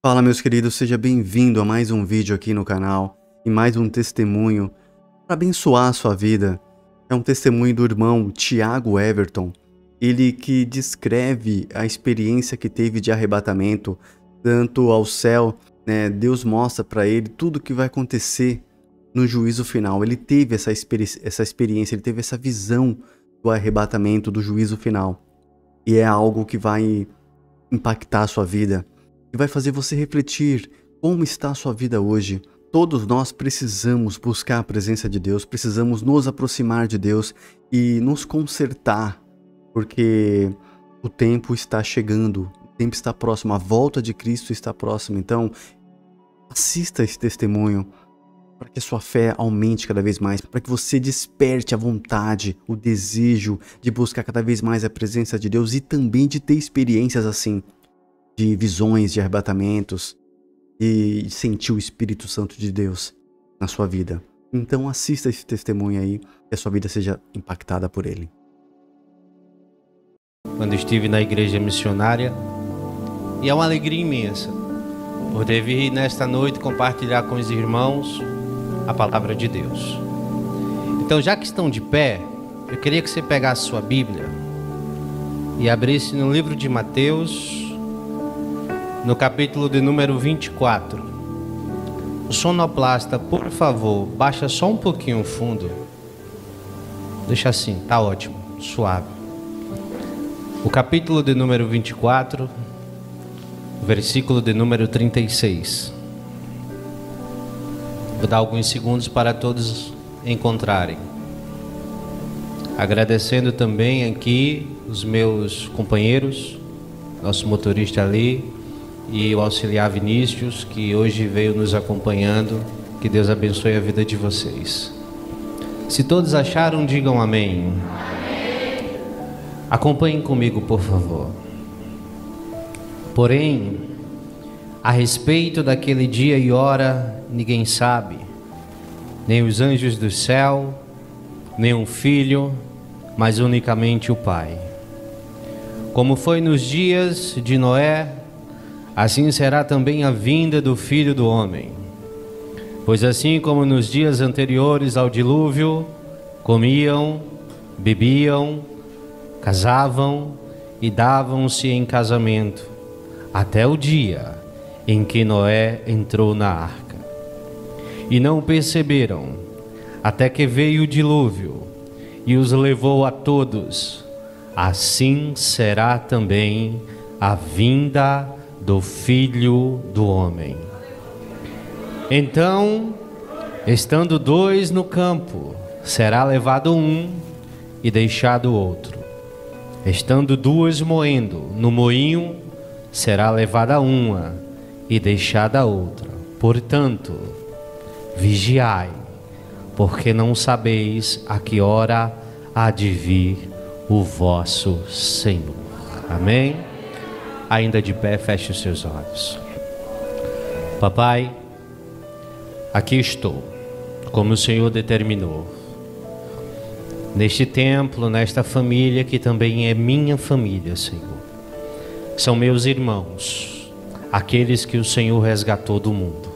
Fala, meus queridos, seja bem-vindo a mais um vídeo aqui no canal e mais um testemunho para abençoar a sua vida. É um testemunho do irmão Tiago Everton, ele que descreve a experiência que teve de arrebatamento, tanto ao céu, né? Deus mostra para ele tudo o que vai acontecer no juízo final. Ele teve essa experiência, ele teve essa visão do arrebatamento, do juízo final. E é algo que vai impactar a sua vida e vai fazer você refletir como está a sua vida hoje. Todos nós precisamos buscar a presença de Deus, precisamos nos aproximar de Deus e nos consertar, porque o tempo está chegando, o tempo está próximo, a volta de Cristo está próxima. Então, assista esse testemunho para que a sua fé aumente cada vez mais, para que você desperte a vontade, o desejo de buscar cada vez mais a presença de Deus e também de ter experiências assim, de visões, de arrebatamentos, e sentir o Espírito Santo de Deus na sua vida. Então assista esse testemunho aí, que a sua vida seja impactada por ele. Quando estive na igreja missionária, e é uma alegria imensa poder vir nesta noite compartilhar com os irmãos a palavra de Deus. Então, já que estão de pé, eu queria que você pegasse sua Bíblia e abrisse no livro de Mateus, no capítulo de número 24. O sonoplasta, por favor, baixa só um pouquinho o fundo. Deixa assim, tá ótimo, suave. O capítulo de número 24, versículo de número 36. Vou dar alguns segundos para todos encontrarem. Agradecendo também aqui os meus companheiros, nosso motorista ali e o auxiliar Vinícius, que hoje veio nos acompanhando. Que Deus abençoe a vida de vocês. Se todos acharam, digam amém. Amém. Acompanhem comigo, por favor. Porém, a respeito daquele dia e hora, ninguém sabe, nem os anjos do céu, nem o Filho, mas unicamente o Pai. Como foi nos dias de Noé, assim será também a vinda do Filho do Homem. Pois assim como nos dias anteriores ao dilúvio, comiam, bebiam, casavam e davam-se em casamento, até o dia em que Noé entrou na arca. E não perceberam, até que veio o dilúvio e os levou a todos. Assim será também a vinda do Filho do Homem. Então, estando dois no campo, será levado um e deixado o outro. Estando duas moendo no moinho, será levada uma e deixada a outra. Portanto, vigiai, porque não sabeis a que hora há de vir o vosso Senhor. Amém? Ainda de pé, feche os seus olhos. Papai, aqui estou, como o Senhor determinou, neste templo, nesta família que também é minha família, Senhor. São meus irmãos, aqueles que o Senhor resgatou do mundo.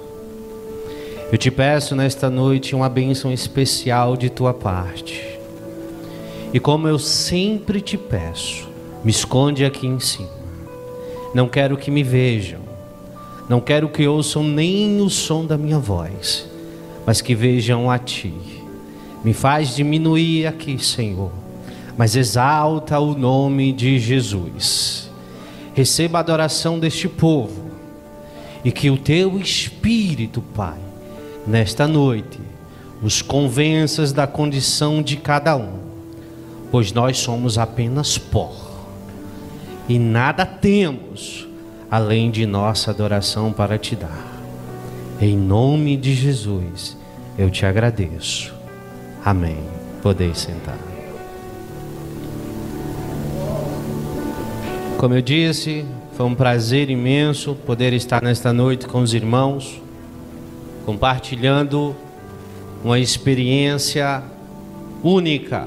Eu te peço nesta noite uma bênção especial de tua parte. E como eu sempre te peço, me esconde aqui em cima. Não quero que me vejam, não quero que ouçam nem o som da minha voz, mas que vejam a ti. Me faz diminuir aqui, Senhor, mas exalta o nome de Jesus. Receba a adoração deste povo e que o teu Espírito, Pai, nesta noite, os convenças da condição de cada um, pois nós somos apenas pó e nada temos além de nossa adoração para te dar. Em nome de Jesus, eu te agradeço. Amém. Podeis sentar. Como eu disse, foi um prazer imenso poder estar nesta noite com os irmãos, compartilhando uma experiência única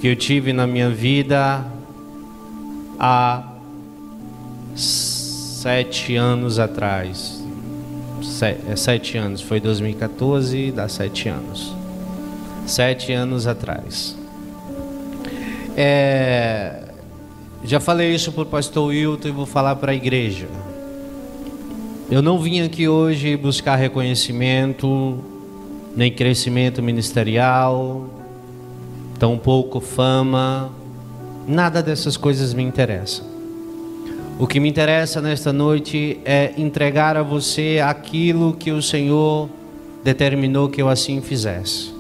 que eu tive na minha vida há 7 anos atrás. 7 anos, foi 2014, dá 7 anos. 7 anos atrás. Já falei isso para o pastor Wilton e vou falar para a igreja. Eu não vim aqui hoje buscar reconhecimento, nem crescimento ministerial, tampouco fama, nada dessas coisas me interessa. O que me interessa nesta noite é entregar a você aquilo que o Senhor determinou que eu assim fizesse.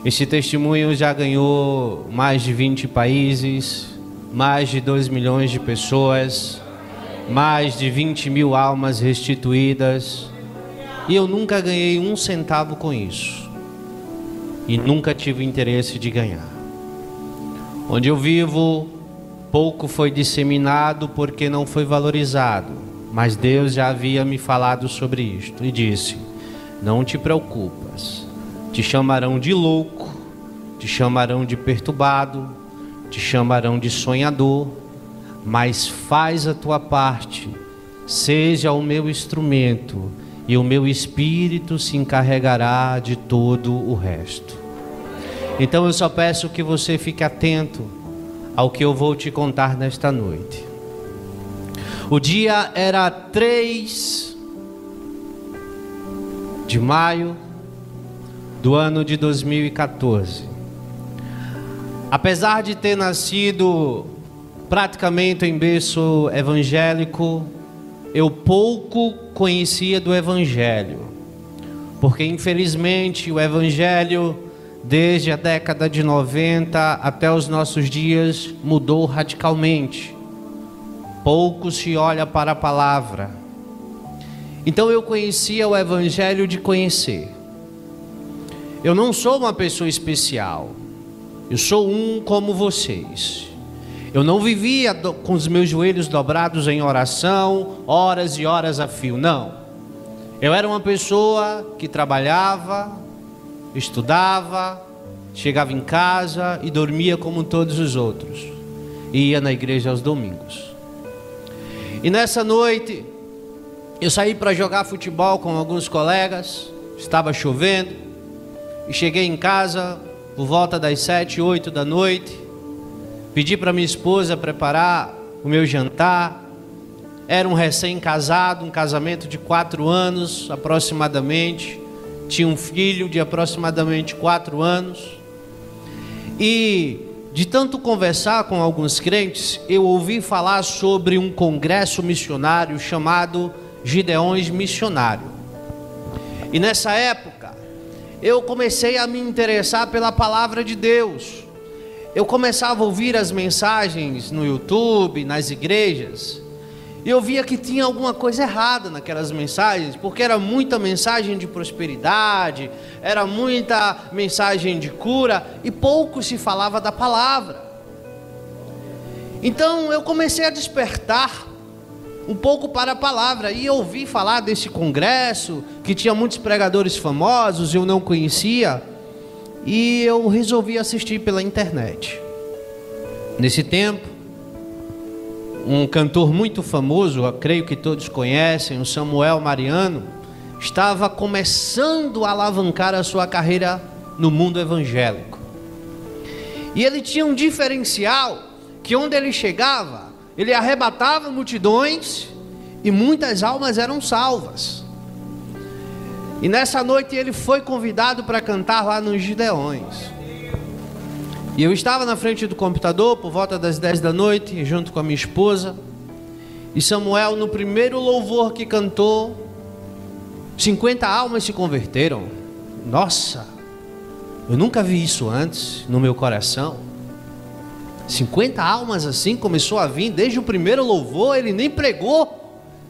Este testemunho já ganhou mais de 20 países, mais de 2 milhões de pessoas, mais de 20 mil almas restituídas, e eu nunca ganhei 1 centavo com isso, e nunca tive interesse de ganhar. Onde eu vivo, pouco foi disseminado porque não foi valorizado, mas Deus já havia me falado sobre isto e disse: não te preocupas, te chamarão de louco, te chamarão de perturbado, te chamarão de sonhador, mas faz a tua parte, seja o meu instrumento, e o meu Espírito se encarregará de todo o resto. Então eu só peço que você fique atento ao que eu vou te contar nesta noite. O dia era 3 de maio do ano de 2014. Apesar de ter nascido praticamente em berço evangélico, eu pouco conhecia do Evangelho, porque infelizmente o Evangelho, desde a década de 90 até os nossos dias, mudou radicalmente. Pouco se olha para a palavra. Então eu conhecia o Evangelho de conhecer. Eu não sou uma pessoa especial, eu sou um como vocês. Eu não vivia com os meus joelhos dobrados em oração, horas e horas a fio, não. Eu era uma pessoa que trabalhava, estudava, chegava em casa e dormia como todos os outros. E ia na igreja aos domingos. E nessa noite, eu saí para jogar futebol com alguns colegas, estava chovendo, e cheguei em casa por volta das 7, 8 da noite. Pedi para minha esposa preparar o meu jantar. Era um recém-casado, um casamento de 4 anos aproximadamente. Tinha um filho de aproximadamente 4 anos. E de tanto conversar com alguns crentes, eu ouvi falar sobre um congresso missionário chamado Gideões Missionário. E nessa época, eu comecei a me interessar pela palavra de Deus. Eu começava a ouvir as mensagens no YouTube, nas igrejas, e eu via que tinha alguma coisa errada naquelas mensagens, porque era muita mensagem de prosperidade, era muita mensagem de cura, e pouco se falava da palavra. Então eu comecei a despertar um pouco para a palavra, e ouvi falar desse congresso, que tinha muitos pregadores famosos, eu não conhecia, e eu resolvi assistir pela internet. Nesse tempo, um cantor muito famoso, eu creio que todos conhecem, o Samuel Mariano, estava começando a alavancar a sua carreira no mundo evangélico. E ele tinha um diferencial, que onde ele chegava, ele arrebatava multidões e muitas almas eram salvas. E nessa noite ele foi convidado para cantar lá nos Gideões. E eu estava na frente do computador por volta das 10 da noite, junto com a minha esposa. E Samuel, no primeiro louvor que cantou, 50 almas se converteram. Nossa, eu nunca vi isso antes no meu coração. 50 almas assim começou a vir desde o primeiro louvor, ele nem pregou.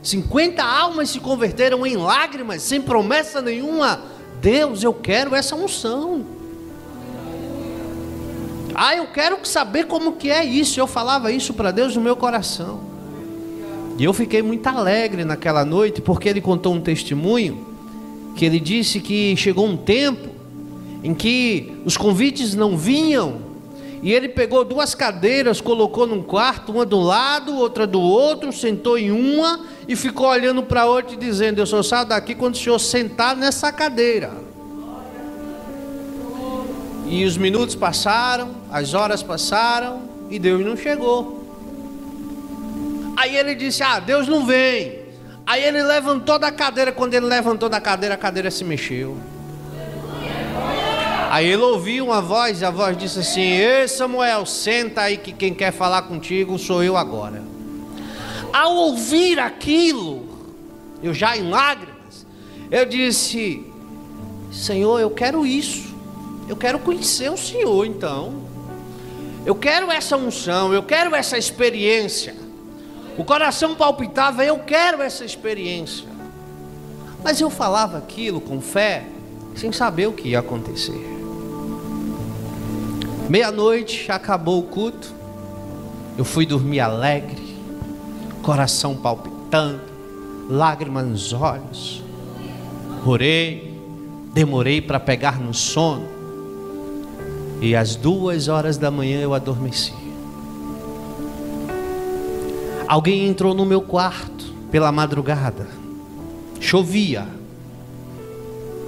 50 almas se converteram em lágrimas, sem promessa nenhuma. Deus, eu quero essa unção. Eu quero saber como que é isso. Eu falava isso para Deus no meu coração. E eu fiquei muito alegre naquela noite, porque ele contou um testemunho, que ele disse que chegou um tempo em que os convites não vinham, E ele pegou 2 cadeiras, colocou num quarto, uma do lado, outra do outro, sentou em uma e ficou olhando para a outra e dizendo: eu só saio daqui quando o senhor sentar nessa cadeira. E os minutos passaram, as horas passaram e Deus não chegou. Aí ele disse: Deus não vem. Aí ele levantou da cadeira. Quando ele levantou da cadeira, a cadeira se mexeu. Aí ele ouviu uma voz, e a voz disse assim: ei, Samuel, senta aí que quem quer falar contigo sou eu agora. Ao ouvir aquilo, eu já em lágrimas, eu disse: Senhor, eu quero isso. Eu quero conhecer o Senhor, então. Eu quero essa unção, eu quero essa experiência. O coração palpitava: eu quero essa experiência. Mas eu falava aquilo com fé, sem saber o que ia acontecer. Meia-noite, acabou o culto. Eu fui dormir alegre, coração palpitando, lágrimas nos olhos. Orei, demorei para pegar no sono. E às 2h da manhã eu adormeci. Alguém entrou no meu quarto pela madrugada. Chovia.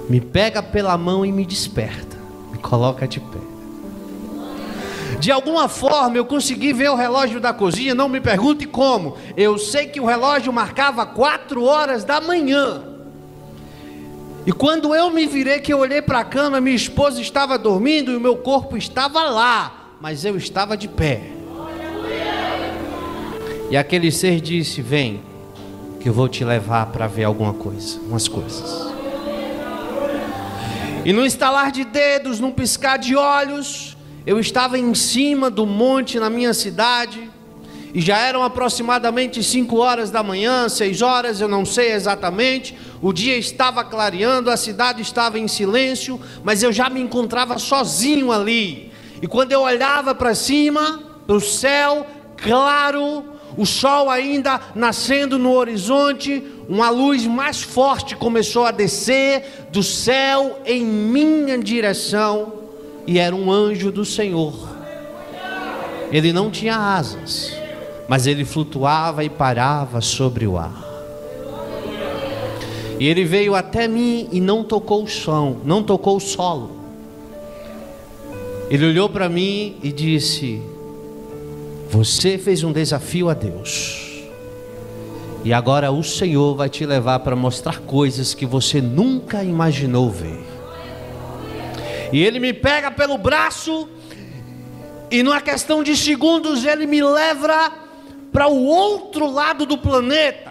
Me pega pela mão e me desperta. Me coloca de pé. De alguma forma eu consegui ver o relógio da cozinha. Não me pergunte como. Eu sei que o relógio marcava 4h da manhã. E quando eu me virei, que eu olhei para a cama, minha esposa estava dormindo e o meu corpo estava lá, mas eu estava de pé. E aquele ser disse: vem, que eu vou te levar para ver alguma coisa, umas coisas. E no estalar de dedos, num piscar de olhos, eu estava em cima do monte na minha cidade. E já eram aproximadamente 5h da manhã, 6h, eu não sei exatamente. O dia estava clareando, a cidade estava em silêncio, mas eu já me encontrava sozinho ali. E quando eu olhava para cima, para o céu claro, o sol ainda nascendo no horizonte, uma luz mais forte começou a descer do céu em minha direção, e era um anjo do Senhor. Ele não tinha asas, mas ele flutuava e parava sobre o ar. E ele veio até mim e não tocou o chão, não tocou o solo. Ele olhou para mim e disse: você fez um desafio a Deus, e agora o Senhor vai te levar para mostrar coisas que você nunca imaginou ver. E ele me pega pelo braço, e numa questão de segundos ele me leva para o outro lado do planeta.